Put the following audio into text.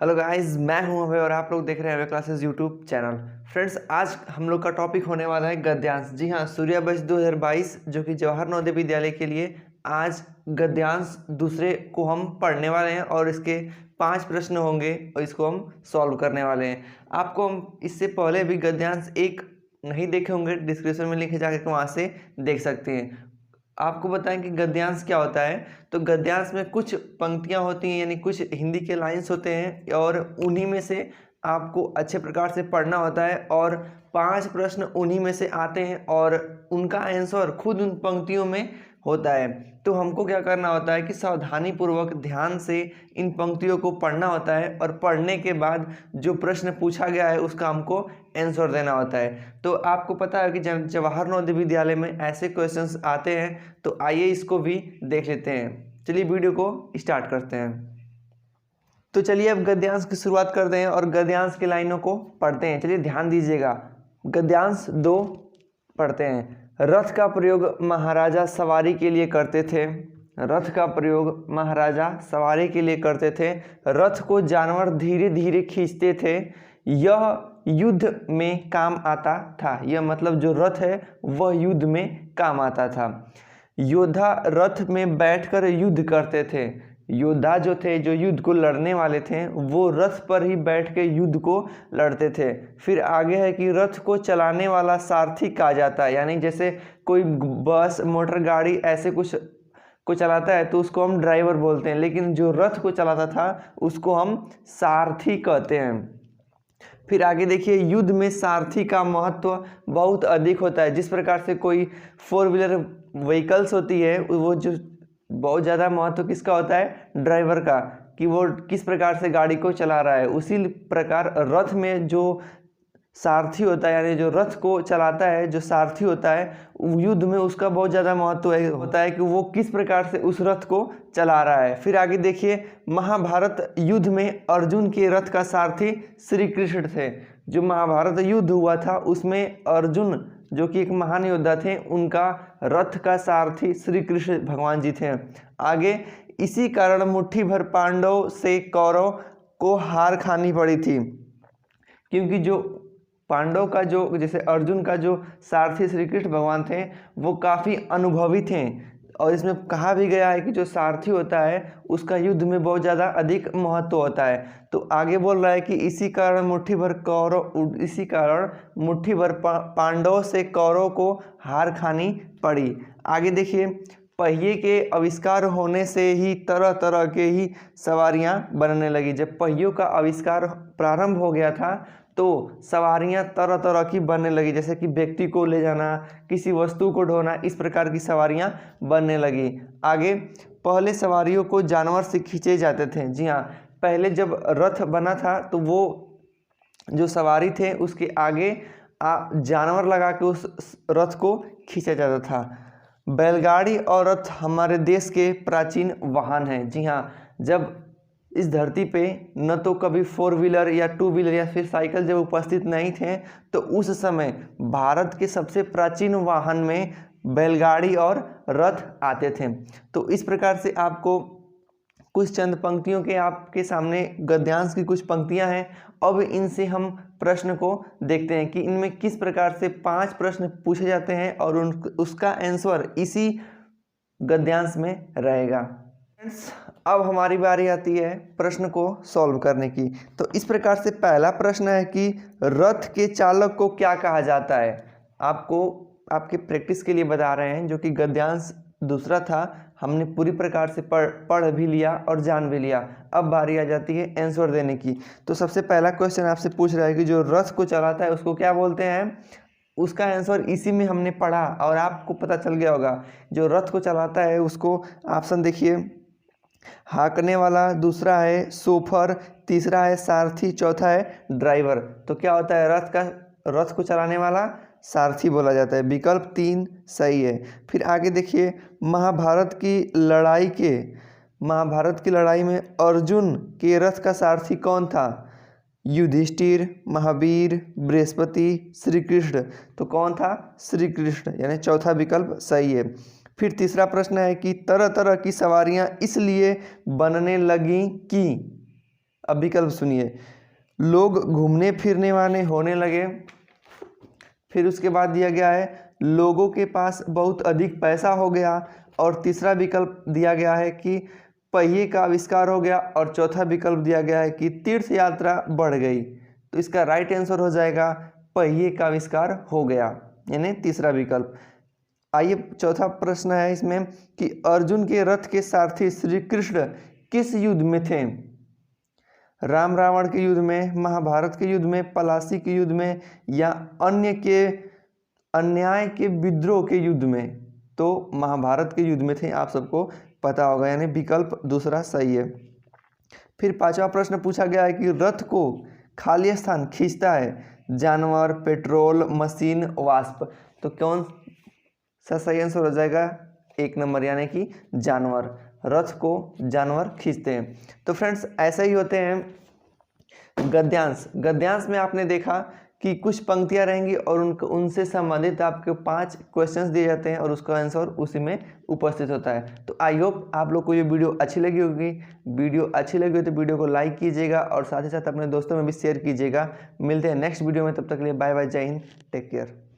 Hello guys, मैं हूं अभय और आप लोग देख रहे हैं अभय क्लासेस यूट्यूब चैनल। फ्रेंड्स, आज हम लोग का टॉपिक होने वाला है गद्यांश। जी हाँ, सूर्यावंश 2022 जो कि जवाहर नवोदय विद्यालय के लिए आज गद्यांश दूसरे को हम पढ़ने वाले हैं और इसके 5 प्रश्न होंगे और इसको हम सॉल्व करने वाले हैं। आपको हम इससे पहले भी गद्यांश एक नहीं देखे होंगे, डिस्क्रिप्शन में लिखे जाकर के वहाँ से देख सकते हैं। आपको बताएं कि गद्यांश क्या होता है। तो गद्यांश में कुछ पंक्तियां होती हैं, यानी कुछ हिंदी के लाइंस होते हैं और उन्हीं में से आपको अच्छे प्रकार से पढ़ना होता है और 5 प्रश्न उन्हीं में से आते हैं और उनका आंसर खुद उन पंक्तियों में होता है। तो हमको क्या करना होता है कि सावधानी पूर्वक ध्यान से इन पंक्तियों को पढ़ना होता है और पढ़ने के बाद जो प्रश्न पूछा गया है उसका हमको आंसर देना होता है। तो आपको पता है कि जब जवाहर नवोदय विद्यालय में ऐसे क्वेश्चंस आते हैं, तो आइए इसको भी देख लेते हैं। चलिए वीडियो को स्टार्ट करते हैं। तो चलिए अब गद्यांश की शुरुआत करते हैं और गद्यांश की लाइनों को पढ़ते हैं। चलिए ध्यान दीजिएगा। गद्यांश 2 पढ़ते हैं। रथ का प्रयोग महाराजा सवारी के लिए करते थे। रथ का प्रयोग महाराजा सवारी के लिए करते थे। रथ को जानवर धीरे धीरे खींचते थे। यह युद्ध में काम आता था। यह मतलब जो रथ है वह युद्ध में काम आता था। योद्धा रथ में बैठकर युद्ध करते थे। योद्धा जो थे, जो युद्ध को लड़ने वाले थे, वो रथ पर ही बैठ के युद्ध को लड़ते थे। फिर आगे है कि रथ को चलाने वाला सारथी कहा जाता है। यानी जैसे कोई बस, मोटर गाड़ी ऐसे कुछ को चलाता है तो उसको हम ड्राइवर बोलते हैं, लेकिन जो रथ को चलाता था उसको हम सारथी कहते हैं। फिर आगे देखिए, युद्ध में सारथी का महत्व बहुत अधिक होता है। जिस प्रकार से कोई 4 व्हीलर व्हीकल्स होती है, वो जो बहुत ज़्यादा महत्व किसका होता है? ड्राइवर का, कि वो किस प्रकार से गाड़ी को चला रहा है। उसी प्रकार रथ में जो सारथी होता है, यानी जो रथ को चलाता है, जो सारथी होता है, युद्ध में उसका बहुत ज़्यादा महत्व होता है कि वो किस प्रकार से उस रथ को चला रहा है। फिर आगे देखिए, महाभारत युद्ध में अर्जुन के रथ का सारथी श्री कृष्ण थे। जो महाभारत युद्ध हुआ था उसमें अर्जुन जो कि एक महान योद्धा थे, उनका रथ का सारथी श्री कृष्ण भगवान जी थे। आगे, इसी कारण मुट्ठी भर पांडव से कौरव को हार खानी पड़ी थी, क्योंकि जो पांडव का जो, जैसे अर्जुन का जो सारथी श्री कृष्ण भगवान थे, वो काफ़ी अनुभवी थे। और इसमें कहा भी गया है कि जो सारथी होता है उसका युद्ध में बहुत ज़्यादा अधिक महत्व होता है। तो आगे बोल रहा है कि इसी कारण मुट्ठी भर पांडव से कौरव को हार खानी पड़ी। आगे देखिए, पहिए के आविष्कार होने से ही तरह तरह के ही सवारियां बनने लगी। जब पहियों का आविष्कार प्रारंभ हो गया था तो सवारियां तरह तरह की बनने लगी, जैसे कि व्यक्ति को ले जाना, किसी वस्तु को ढोना, इस प्रकार की सवारियां बनने लगी। आगे, पहले सवारियों को जानवर से खींचे जाते थे। जी हाँ, पहले जब रथ बना था तो वो जो सवारी थे उसके आगे जानवर लगा के उस रथ को खींचा जाता था। बैलगाड़ी और रथ हमारे देश के प्राचीन वाहन हैं। जी हाँ, जब इस धरती पे न तो कभी 4 व्हीलर या 2 व्हीलर या फिर साइकिल जब उपस्थित नहीं थे, तो उस समय भारत के सबसे प्राचीन वाहन में बैलगाड़ी और रथ आते थे। तो इस प्रकार से आपको कुछ चंद पंक्तियों के आपके सामने गद्यांश की कुछ पंक्तियां हैं। अब इनसे हम प्रश्न को देखते हैं कि इनमें किस प्रकार से 5 प्रश्न पूछे जाते हैं और उसका आंसर इसी गद्यांश में रहेगा। अब हमारी बारी आती है प्रश्न को सॉल्व करने की। तो इस प्रकार से पहला प्रश्न है कि रथ के चालक को क्या कहा जाता है। आपको आपके प्रैक्टिस के लिए बता रहे हैं, जो कि गद्यांश दूसरा था, हमने पूरी प्रकार से पढ़ भी लिया और जान भी लिया। अब बारी आ जाती है आंसर देने की। तो सबसे पहला क्वेश्चन आपसे पूछ रहा है कि जो रथ को चलाता है उसको क्या बोलते हैं। उसका आंसर इसी में हमने पढ़ा और आपको पता चल गया होगा। जो रथ को चलाता है उसको ऑप्शन देखिए, हाँकने वाला, दूसरा है सोफर, तीसरा है सारथी, चौथा है ड्राइवर। तो क्या होता है, रथ को चलाने वाला सारथी बोला जाता है। विकल्प 3 सही है। फिर आगे देखिए, महाभारत की लड़ाई में अर्जुन के रथ का सारथी कौन था। युधिष्ठिर, महावीर, बृहस्पति, श्री कृष्ण। तो कौन था? श्री कृष्ण, यानी चौथा विकल्प सही है। फिर तीसरा प्रश्न है कि तरह तरह की सवारियां इसलिए बनने लगी कि। अब विकल्प सुनिए, लोग घूमने फिरने वाले होने लगे। फिर उसके बाद दिया गया है लोगों के पास बहुत अधिक पैसा हो गया। और तीसरा विकल्प दिया गया है कि पहिए का आविष्कार हो गया। और चौथा विकल्प दिया गया है कि तीर्थ यात्रा बढ़ गई। तो इसका राइट आंसर हो जाएगा पहिए का आविष्कार हो गया, यानी तीसरा विकल्प। आइए चौथा प्रश्न है इसमें कि अर्जुन के रथ के सारथी श्री कृष्ण किस युद्ध में थे? राम रावण के युद्ध में, महाभारत के युद्ध में, पलासी के युद्ध में, या अन्याय के विद्रोह के युद्ध में? तो महाभारत के युद्ध में थे, आप सबको पता होगा, यानी विकल्प दूसरा सही है। फिर पांचवा प्रश्न पूछा गया है कि रथ को खाली स्थान खींचता है जानवर, पेट्रोल, मशीन, वाष्प? तो कौन सा सही आंसर हो जाएगा? 1 नंबर, यानी कि जानवर। रथ को जानवर खींचते हैं। तो फ्रेंड्स ऐसे ही होते हैं गद्यांश। गद्यांश में आपने देखा कि कुछ पंक्तियां रहेंगी और उनसे संबंधित आपके 5 क्वेश्चंस दिए जाते हैं और उसका आंसर उसी में उपस्थित होता है। तो आई होप आप लोग को ये वीडियो अच्छी लगी होगी। वीडियो अच्छी लगी हो तो वीडियो को लाइक कीजिएगा और साथ ही साथ अपने दोस्तों में भी शेयर कीजिएगा। मिलते हैं नेक्स्ट वीडियो में, तब तक के लिए बाय बाय, जय हिंद, टेक केयर।